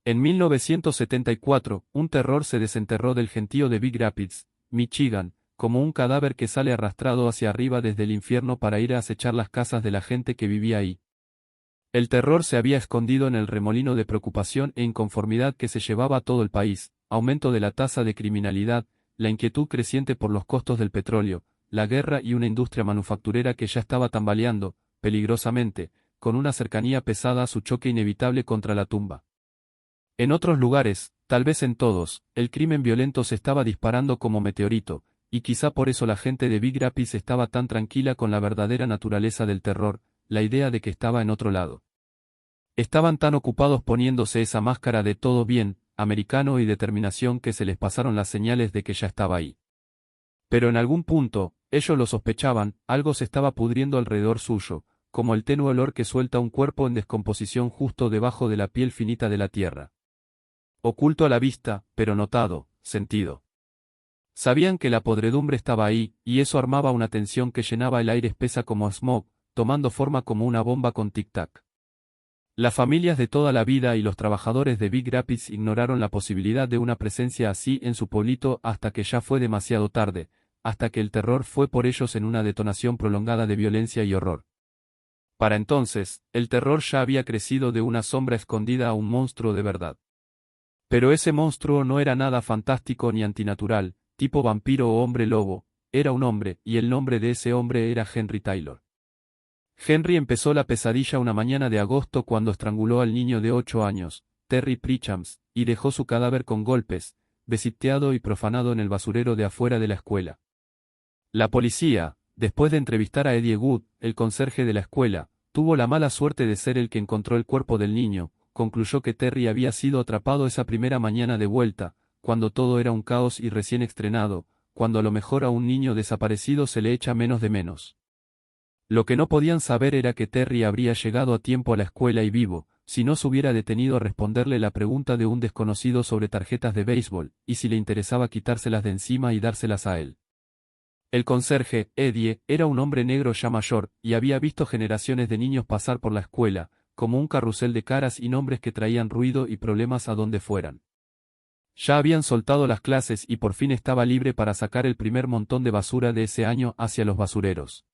En 1974, un terror se desenterró del gentío de Big Rapids, Michigan, como un cadáver que sale arrastrado hacia arriba desde el infierno para ir a acechar las casas de la gente que vivía ahí. El terror se había escondido en el remolino de preocupación e inconformidad que se llevaba a todo el país, aumento de la tasa de criminalidad, la inquietud creciente por los costos del petróleo, la guerra y una industria manufacturera que ya estaba tambaleando, peligrosamente, con una cercanía pesada a su choque inevitable contra la tumba. En otros lugares, tal vez en todos, el crimen violento se estaba disparando como meteorito, y quizá por eso la gente de Big Rapids estaba tan tranquila con la verdadera naturaleza del terror, la idea de que estaba en otro lado. Estaban tan ocupados poniéndose esa máscara de todo bien, americano y determinación que se les pasaron las señales de que ya estaba ahí. Pero en algún punto, ellos lo sospechaban, algo se estaba pudriendo alrededor suyo, como el tenue olor que suelta un cuerpo en descomposición justo debajo de la piel finita de la tierra. Oculto a la vista, pero notado, sentido. Sabían que la podredumbre estaba ahí, y eso armaba una tensión que llenaba el aire espesa como smog, tomando forma como una bomba con tic-tac. Las familias de toda la vida y los trabajadores de Big Rapids ignoraron la posibilidad de una presencia así en su pueblito hasta que ya fue demasiado tarde, hasta que el terror fue por ellos en una detonación prolongada de violencia y horror. Para entonces, el terror ya había crecido de una sombra escondida a un monstruo de verdad. Pero ese monstruo no era nada fantástico ni antinatural, tipo vampiro o hombre lobo, era un hombre, y el nombre de ese hombre era Henry Taylor. Henry empezó la pesadilla una mañana de agosto cuando estranguló al niño de 8 años, Terry Pritchams, y dejó su cadáver con golpes, besuteado y profanado en el basurero de afuera de la escuela. La policía, después de entrevistar a Eddie Wood, el conserje de la escuela, tuvo la mala suerte de ser el que encontró el cuerpo del niño, concluyó que Terry había sido atrapado esa primera mañana de vuelta, cuando todo era un caos y recién estrenado, cuando a lo mejor a un niño desaparecido se le echa menos de menos. Lo que no podían saber era que Terry habría llegado a tiempo a la escuela y vivo, si no se hubiera detenido a responderle la pregunta de un desconocido sobre tarjetas de béisbol, y si le interesaba quitárselas de encima y dárselas a él. El conserje, Eddie, era un hombre negro ya mayor, y había visto generaciones de niños pasar por la escuela, como un carrusel de caras y nombres que traían ruido y problemas a donde fueran. Ya habían soltado las clases y por fin estaba libre para sacar el primer montón de basura de ese año hacia los basureros.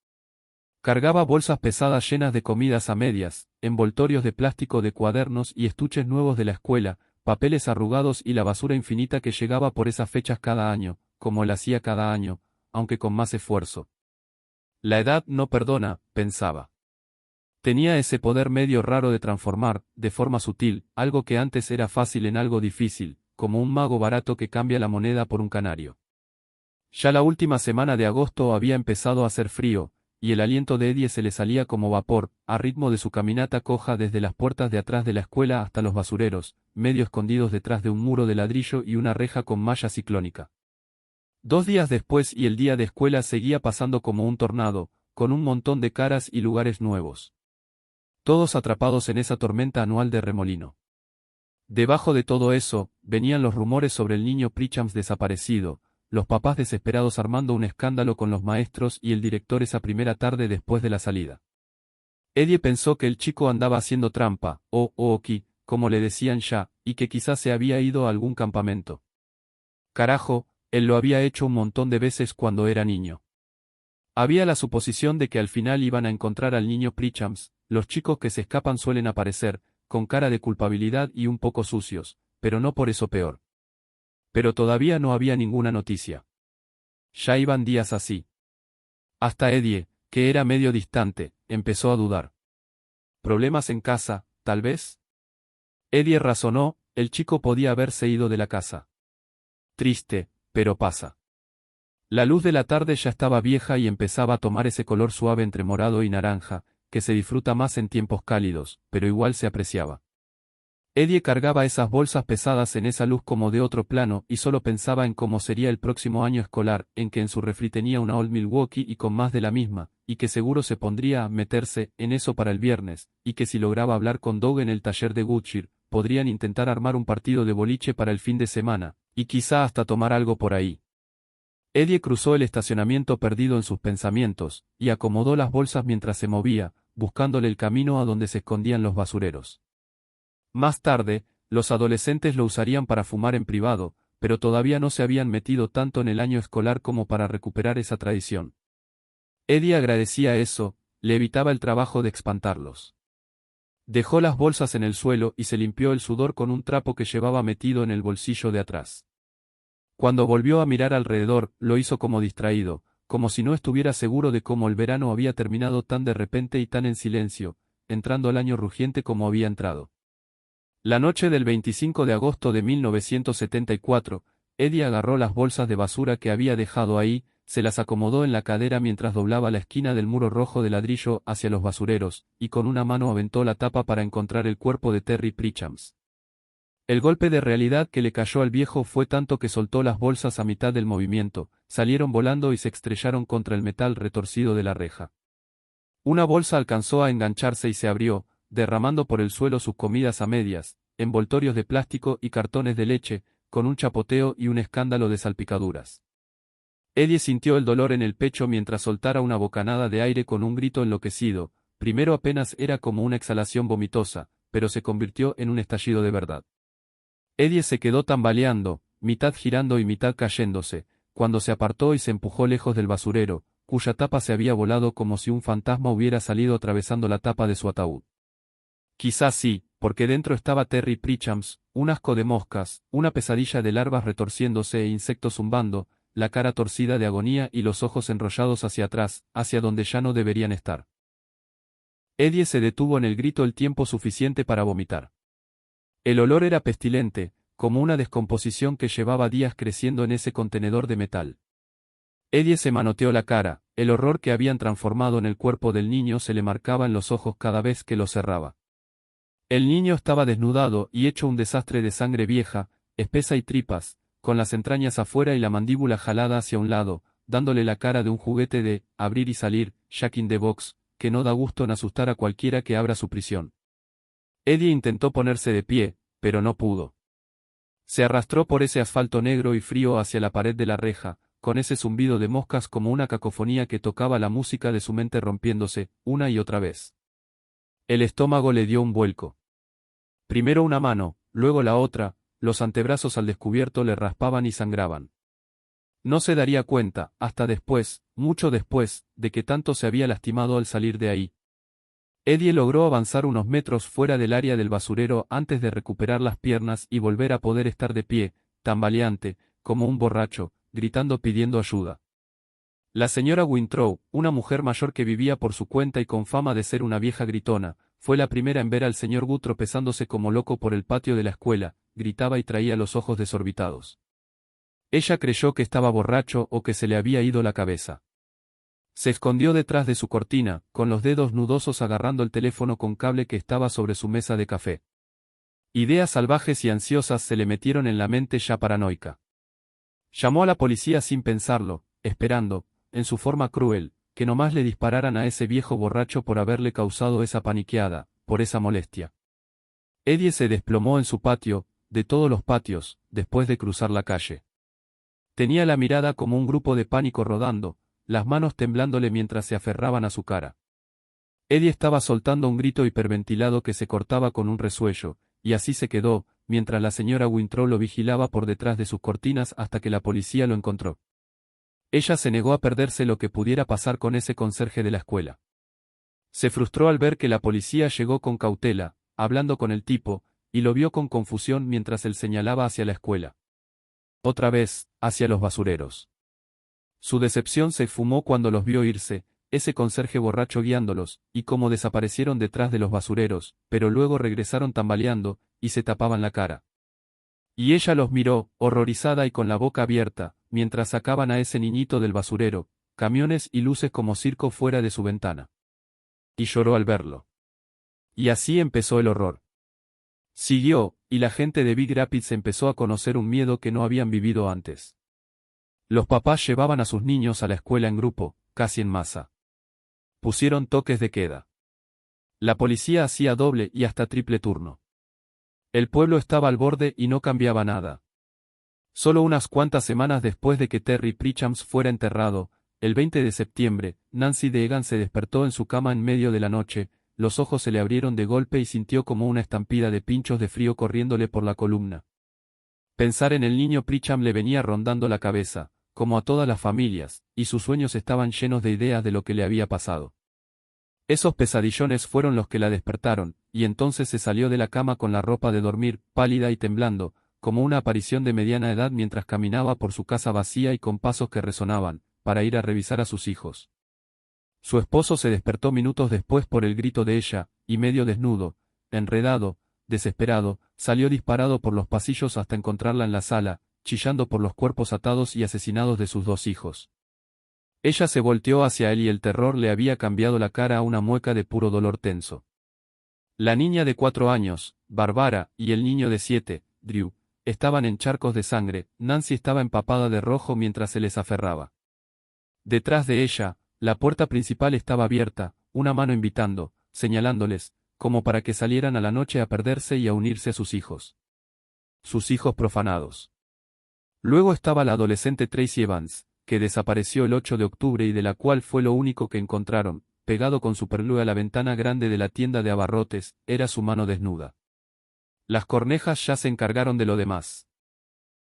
Cargaba bolsas pesadas llenas de comidas a medias, envoltorios de plástico de cuadernos y estuches nuevos de la escuela, papeles arrugados y la basura infinita que llegaba por esas fechas cada año, como él hacía cada año, aunque con más esfuerzo. La edad no perdona, pensaba. Tenía ese poder medio raro de transformar, de forma sutil, algo que antes era fácil en algo difícil, como un mago barato que cambia la moneda por un canario. Ya la última semana de agosto había empezado a hacer frío, y el aliento de Eddie se le salía como vapor, a ritmo de su caminata coja desde las puertas de atrás de la escuela hasta los basureros, medio escondidos detrás de un muro de ladrillo y una reja con malla ciclónica. 2 días después y el día de escuela seguía pasando como un tornado, con un montón de caras y lugares nuevos. Todos atrapados en esa tormenta anual de remolino. Debajo de todo eso, venían los rumores sobre el niño Pritchams desaparecido, los papás desesperados armando un escándalo con los maestros y el director esa primera tarde después de la salida. Eddie pensó que el chico andaba haciendo trampa, o oki, como le decían ya, y que quizás se había ido a algún campamento. Carajo, él lo había hecho un montón de veces cuando era niño. Había la suposición de que al final iban a encontrar al niño Pritchams, los chicos que se escapan suelen aparecer, con cara de culpabilidad y un poco sucios, pero no por eso peor. Pero todavía no había ninguna noticia. Ya iban días así. Hasta Eddie, que era medio distante, empezó a dudar. ¿Problemas en casa, tal vez? Eddie razonó, el chico podía haberse ido de la casa. Triste, pero pasa. La luz de la tarde ya estaba vieja y empezaba a tomar ese color suave entre morado y naranja, que se disfruta más en tiempos cálidos, pero igual se apreciaba. Eddie cargaba esas bolsas pesadas en esa luz como de otro plano y solo pensaba en cómo sería el próximo año escolar, en que en su refri tenía una Old Milwaukee y con más de la misma, y que seguro se pondría a meterse en eso para el viernes, y que si lograba hablar con Doug en el taller de Goodyear, podrían intentar armar un partido de boliche para el fin de semana, y quizá hasta tomar algo por ahí. Eddie cruzó el estacionamiento perdido en sus pensamientos, y acomodó las bolsas mientras se movía, buscándole el camino a donde se escondían los basureros. Más tarde, los adolescentes lo usarían para fumar en privado, pero todavía no se habían metido tanto en el año escolar como para recuperar esa tradición. Eddie agradecía eso, le evitaba el trabajo de espantarlos. Dejó las bolsas en el suelo y se limpió el sudor con un trapo que llevaba metido en el bolsillo de atrás. Cuando volvió a mirar alrededor, lo hizo como distraído, como si no estuviera seguro de cómo el verano había terminado tan de repente y tan en silencio, entrando el año rugiente como había entrado. La noche del 25 de agosto de 1974, Eddie agarró las bolsas de basura que había dejado ahí, se las acomodó en la cadera mientras doblaba la esquina del muro rojo de ladrillo hacia los basureros, y con una mano aventó la tapa para encontrar el cuerpo de Terry Pritchams. El golpe de realidad que le cayó al viejo fue tanto que soltó las bolsas a mitad del movimiento, salieron volando y se estrellaron contra el metal retorcido de la reja. Una bolsa alcanzó a engancharse y se abrió, derramando por el suelo sus comidas a medias, envoltorios de plástico y cartones de leche, con un chapoteo y un escándalo de salpicaduras. Eddie sintió el dolor en el pecho mientras soltara una bocanada de aire con un grito enloquecido. Primero apenas era como una exhalación vomitosa, pero se convirtió en un estallido de verdad. Eddie se quedó tambaleando, mitad girando y mitad cayéndose, cuando se apartó y se empujó lejos del basurero, cuya tapa se había volado como si un fantasma hubiera salido atravesando la tapa de su ataúd. Quizás sí, porque dentro estaba Terry Pritchams, un asco de moscas, una pesadilla de larvas retorciéndose e insectos zumbando, la cara torcida de agonía y los ojos enrollados hacia atrás, hacia donde ya no deberían estar. Eddie se detuvo en el grito el tiempo suficiente para vomitar. El olor era pestilente, como una descomposición que llevaba días creciendo en ese contenedor de metal. Eddie se manoteó la cara, el horror que habían transformado en el cuerpo del niño se le marcaba en los ojos cada vez que lo cerraba. El niño estaba desnudado y hecho un desastre de sangre vieja, espesa y tripas, con las entrañas afuera y la mandíbula jalada hacia un lado, dándole la cara de un juguete de abrir y salir, Jack in the Box, que no da gusto en asustar a cualquiera que abra su prisión. Eddie intentó ponerse de pie, pero no pudo. Se arrastró por ese asfalto negro y frío hacia la pared de la reja, con ese zumbido de moscas como una cacofonía que tocaba la música de su mente rompiéndose, una y otra vez. El estómago le dio un vuelco. Primero una mano, luego la otra, los antebrazos al descubierto le raspaban y sangraban. No se daría cuenta, hasta después, mucho después, de que tanto se había lastimado al salir de ahí. Eddie logró avanzar unos metros fuera del área del basurero antes de recuperar las piernas y volver a poder estar de pie, tambaleante, como un borracho, gritando pidiendo ayuda. La señora Wintrow, una mujer mayor que vivía por su cuenta y con fama de ser una vieja gritona, fue la primera en ver al señor Gu tropezándose como loco por el patio de la escuela, gritaba y traía los ojos desorbitados. Ella creyó que estaba borracho o que se le había ido la cabeza. Se escondió detrás de su cortina, con los dedos nudosos agarrando el teléfono con cable que estaba sobre su mesa de café. Ideas salvajes y ansiosas se le metieron en la mente ya paranoica. Llamó a la policía sin pensarlo, esperando, en su forma cruel, que nomás le dispararan a ese viejo borracho por haberle causado esa paniqueada, por esa molestia. Eddie se desplomó en su patio, de todos los patios, después de cruzar la calle. Tenía la mirada como un grupo de pánico rodando, las manos temblándole mientras se aferraban a su cara. Eddie estaba soltando un grito hiperventilado que se cortaba con un resuello, y así se quedó, mientras la señora Wintrow lo vigilaba por detrás de sus cortinas hasta que la policía lo encontró. Ella se negó a perderse lo que pudiera pasar con ese conserje de la escuela. Se frustró al ver que la policía llegó con cautela, hablando con el tipo, y lo vio con confusión mientras él señalaba hacia la escuela. Otra vez, hacia los basureros. Su decepción se esfumó cuando los vio irse, ese conserje borracho guiándolos, y cómo desaparecieron detrás de los basureros, pero luego regresaron tambaleando, y se tapaban la cara. Y ella los miró, horrorizada y con la boca abierta, mientras sacaban a ese niñito del basurero, camiones y luces como circo fuera de su ventana. Y lloró al verlo. Y así empezó el horror. Siguió, y la gente de Big Rapids empezó a conocer un miedo que no habían vivido antes. Los papás llevaban a sus niños a la escuela en grupo, casi en masa. Pusieron toques de queda. La policía hacía doble y hasta triple turno. El pueblo estaba al borde y no cambiaba nada. Solo unas cuantas semanas después de que Terry Pritchams fuera enterrado, el 20 de septiembre, Nancy Deegan se despertó en su cama en medio de la noche, los ojos se le abrieron de golpe y sintió como una estampida de pinchos de frío corriéndole por la columna. Pensar en el niño Pritcham le venía rondando la cabeza, como a todas las familias, y sus sueños estaban llenos de ideas de lo que le había pasado. Esos pesadillones fueron los que la despertaron, y entonces se salió de la cama con la ropa de dormir, pálida y temblando, como una aparición de mediana edad mientras caminaba por su casa vacía y con pasos que resonaban, para ir a revisar a sus hijos. Su esposo se despertó minutos después por el grito de ella, y medio desnudo, enredado, desesperado, salió disparado por los pasillos hasta encontrarla en la sala, chillando por los cuerpos atados y asesinados de sus dos hijos. Ella se volteó hacia él y el terror le había cambiado la cara a una mueca de puro dolor tenso. La niña de 4 años, Barbara, y el niño de 7, Drew, estaban en charcos de sangre. Nancy estaba empapada de rojo mientras se les aferraba. Detrás de ella, la puerta principal estaba abierta, una mano invitando, señalándoles, como para que salieran a la noche a perderse y a unirse a sus hijos. Sus hijos profanados. Luego estaba la adolescente Tracy Evans, que desapareció el 8 de octubre y de la cual fue lo único que encontraron, pegado con superglue a la ventana grande de la tienda de abarrotes, era su mano desnuda. Las cornejas ya se encargaron de lo demás.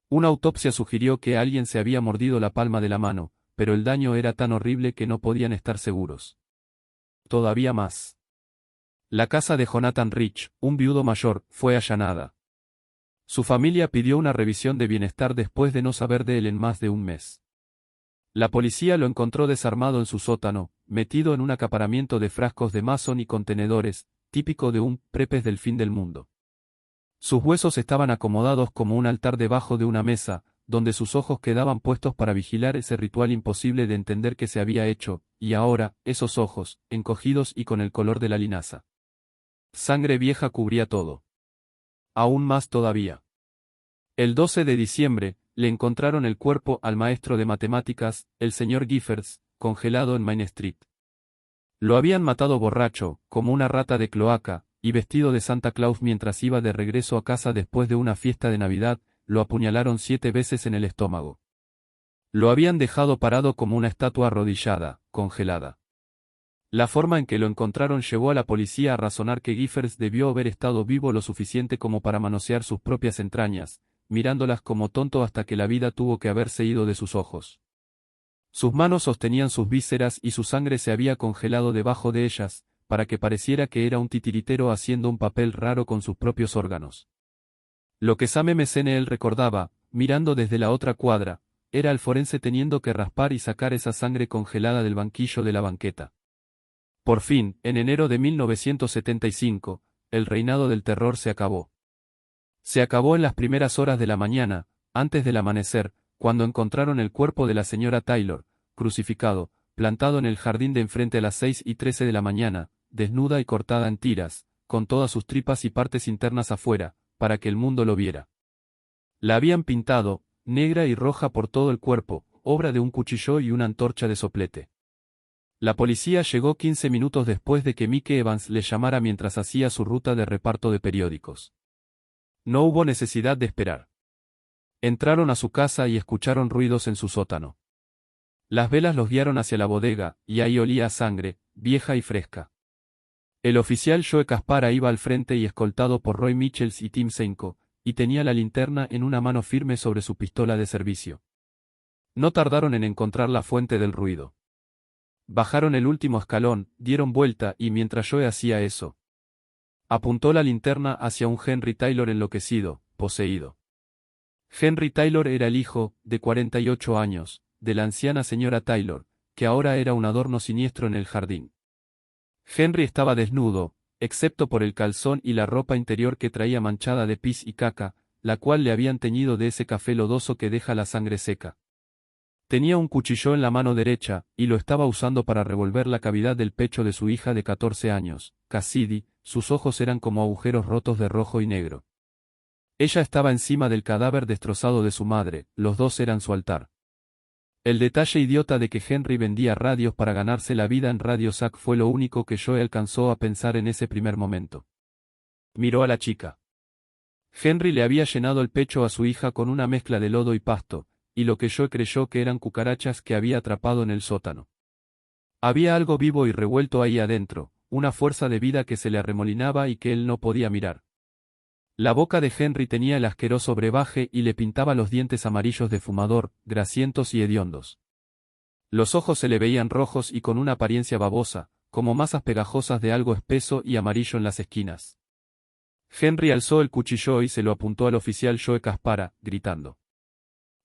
Una autopsia sugirió que alguien se había mordido la palma de la mano, pero el daño era tan horrible que no podían estar seguros. Todavía más. La casa de Jonathan Rich, un viudo mayor, fue allanada. Su familia pidió una revisión de bienestar después de no saber de él en más de un mes. La policía lo encontró desarmado en su sótano, metido en un acaparamiento de frascos de Mason y contenedores, típico de un prepes del fin del mundo. Sus huesos estaban acomodados como un altar debajo de una mesa, donde sus ojos quedaban puestos para vigilar ese ritual imposible de entender que se había hecho, y ahora, esos ojos, encogidos y con el color de la linaza. Sangre vieja cubría todo. Aún más todavía. El 12 de diciembre, le encontraron el cuerpo al maestro de matemáticas, el señor Giffords, congelado en Main Street. Lo habían matado borracho, como una rata de cloaca, y vestido de Santa Claus mientras iba de regreso a casa después de una fiesta de Navidad, lo apuñalaron 7 veces en el estómago. Lo habían dejado parado como una estatua arrodillada, congelada. La forma en que lo encontraron llevó a la policía a razonar que Giffords debió haber estado vivo lo suficiente como para manosear sus propias entrañas, mirándolas como tonto hasta que la vida tuvo que haberse ido de sus ojos. Sus manos sostenían sus vísceras y su sangre se había congelado debajo de ellas, para que pareciera que era un titiritero haciendo un papel raro con sus propios órganos. Lo que Sam McNeill recordaba, mirando desde la otra cuadra, era al forense teniendo que raspar y sacar esa sangre congelada del banquillo de la banqueta. Por fin, en enero de 1975, el reinado del terror se acabó. Se acabó en las primeras horas de la mañana, antes del amanecer, cuando encontraron el cuerpo de la señora Taylor, crucificado, plantado en el jardín de enfrente a las 6:13 de la mañana, desnuda y cortada en tiras, con todas sus tripas y partes internas afuera, para que el mundo lo viera. La habían pintado, negra y roja por todo el cuerpo, obra de un cuchillo y una antorcha de soplete. La policía llegó 15 minutos después de que Mike Evans le llamara mientras hacía su ruta de reparto de periódicos. No hubo necesidad de esperar. Entraron a su casa y escucharon ruidos en su sótano. Las velas los guiaron hacia la bodega, y ahí olía a sangre, vieja y fresca. El oficial Joe Caspara iba al frente y escoltado por Roy Michels y Tim Senko, y tenía la linterna en una mano firme sobre su pistola de servicio. No tardaron en encontrar la fuente del ruido. Bajaron el último escalón, dieron vuelta y mientras Joe hacía eso, apuntó la linterna hacia un Henry Taylor enloquecido, poseído. Henry Taylor era el hijo, de 48 años, de la anciana señora Taylor, que ahora era un adorno siniestro en el jardín. Henry estaba desnudo, excepto por el calzón y la ropa interior que traía manchada de pis y caca, la cual le habían teñido de ese café lodoso que deja la sangre seca. Tenía un cuchillo en la mano derecha, y lo estaba usando para revolver la cavidad del pecho de su hija de 14 años, Cassidy. Sus ojos eran como agujeros rotos de rojo y negro. Ella estaba encima del cadáver destrozado de su madre, los dos eran su altar. El detalle idiota de que Henry vendía radios para ganarse la vida en Radio Shack fue lo único que Joe alcanzó a pensar en ese primer momento. Miró a la chica. Henry le había llenado el pecho a su hija con una mezcla de lodo y pasto, y lo que Joe creyó que eran cucarachas que había atrapado en el sótano. Había algo vivo y revuelto ahí adentro, una fuerza de vida que se le arremolinaba y que él no podía mirar. La boca de Henry tenía el asqueroso brebaje y le pintaba los dientes amarillos de fumador, grasientos y hediondos. Los ojos se le veían rojos y con una apariencia babosa, como masas pegajosas de algo espeso y amarillo en las esquinas. Henry alzó el cuchillo y se lo apuntó al oficial Joe Caspara, gritando.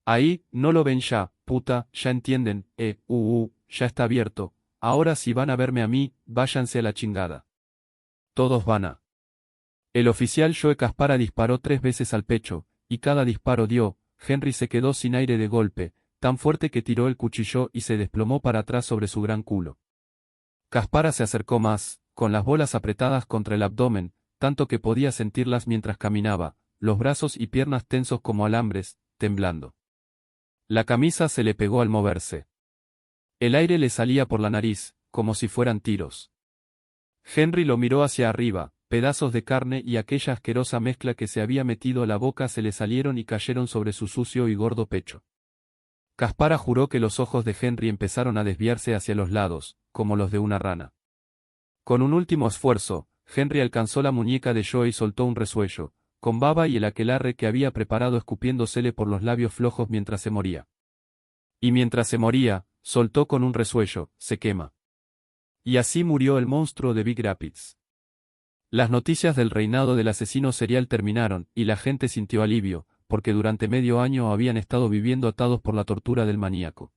Ahí, no lo ven ya, puta, ya entienden, ya está abierto, ahora si van a verme a mí, váyanse a la chingada. Todos van a. El oficial Joe Caspara disparó 3 veces al pecho, y cada disparo dio, Henry se quedó sin aire de golpe, tan fuerte que tiró el cuchillo y se desplomó para atrás sobre su gran culo. Caspara se acercó más, con las bolas apretadas contra el abdomen, tanto que podía sentirlas mientras caminaba, los brazos y piernas tensos como alambres, temblando. La camisa se le pegó al moverse. El aire le salía por la nariz, como si fueran tiros. Henry lo miró hacia arriba, pedazos de carne y aquella asquerosa mezcla que se había metido a la boca se le salieron y cayeron sobre su sucio y gordo pecho. Caspara juró que los ojos de Henry empezaron a desviarse hacia los lados, como los de una rana. Con un último esfuerzo, Henry alcanzó la muñeca de Joe y soltó un resuello, con baba y el aquelarre que había preparado escupiéndosele por los labios flojos mientras se moría. Y mientras se moría, soltó con un resuello, se quema. Y así murió el monstruo de Big Rapids. Las noticias del reinado del asesino serial terminaron, y la gente sintió alivio, porque durante medio año habían estado viviendo atados por la tortura del maníaco.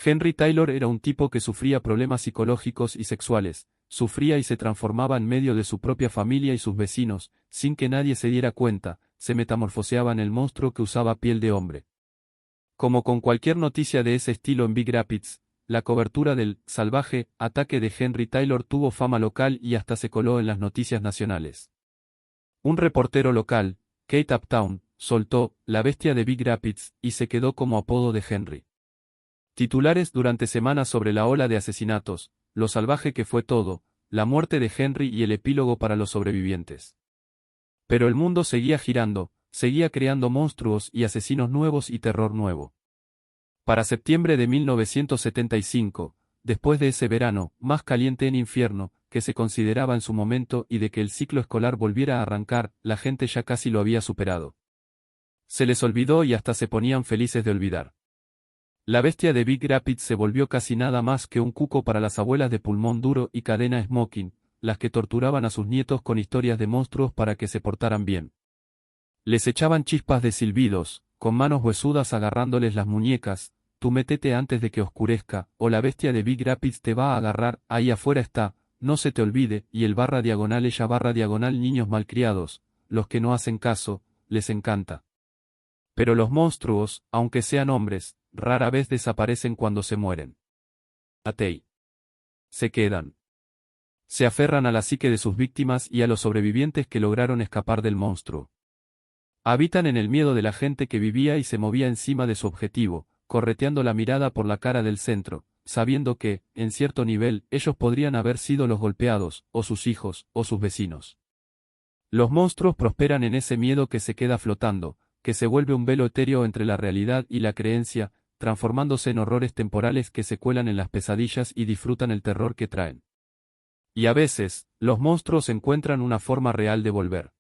Henry Taylor era un tipo que sufría problemas psicológicos y sexuales, sufría y se transformaba en medio de su propia familia y sus vecinos, sin que nadie se diera cuenta, se metamorfoseaba en el monstruo que usaba piel de hombre. Como con cualquier noticia de ese estilo en Big Rapids, la cobertura del salvaje ataque de Henry Taylor tuvo fama local y hasta se coló en las noticias nacionales. Un reportero local, Kate Uptown, soltó la bestia de Big Rapids y se quedó como apodo de Henry. Titulares durante semanas sobre la ola de asesinatos, lo salvaje que fue todo, la muerte de Henry y el epílogo para los sobrevivientes. Pero el mundo seguía girando, seguía creando monstruos y asesinos nuevos y terror nuevo. Para septiembre de 1975, después de ese verano, más caliente en infierno, que se consideraba en su momento y de que el ciclo escolar volviera a arrancar, la gente ya casi lo había superado. Se les olvidó y hasta se ponían felices de olvidar. La bestia de Big Rapids se volvió casi nada más que un cuco para las abuelas de pulmón duro y cadena smoking, las que torturaban a sus nietos con historias de monstruos para que se portaran bien. Les echaban chispas de silbidos, con manos huesudas agarrándoles las muñecas, tú métete antes de que oscurezca, o la bestia de Big Rapids te va a agarrar, ahí afuera está, no se te olvide, y el / ella / niños malcriados, los que no hacen caso, les encanta. Pero los monstruos, aunque sean hombres, rara vez desaparecen cuando se mueren. Atei. Se quedan. Se aferran a la psique de sus víctimas y a los sobrevivientes que lograron escapar del monstruo. Habitan en el miedo de la gente que vivía y se movía encima de su objetivo, correteando la mirada por la cara del centro, sabiendo que, en cierto nivel, ellos podrían haber sido los golpeados, o sus hijos, o sus vecinos. Los monstruos prosperan en ese miedo que se queda flotando, que se vuelve un velo etéreo entre la realidad y la creencia, transformándose en horrores temporales que se cuelan en las pesadillas y disfrutan el terror que traen. Y a veces, los monstruos encuentran una forma real de volver.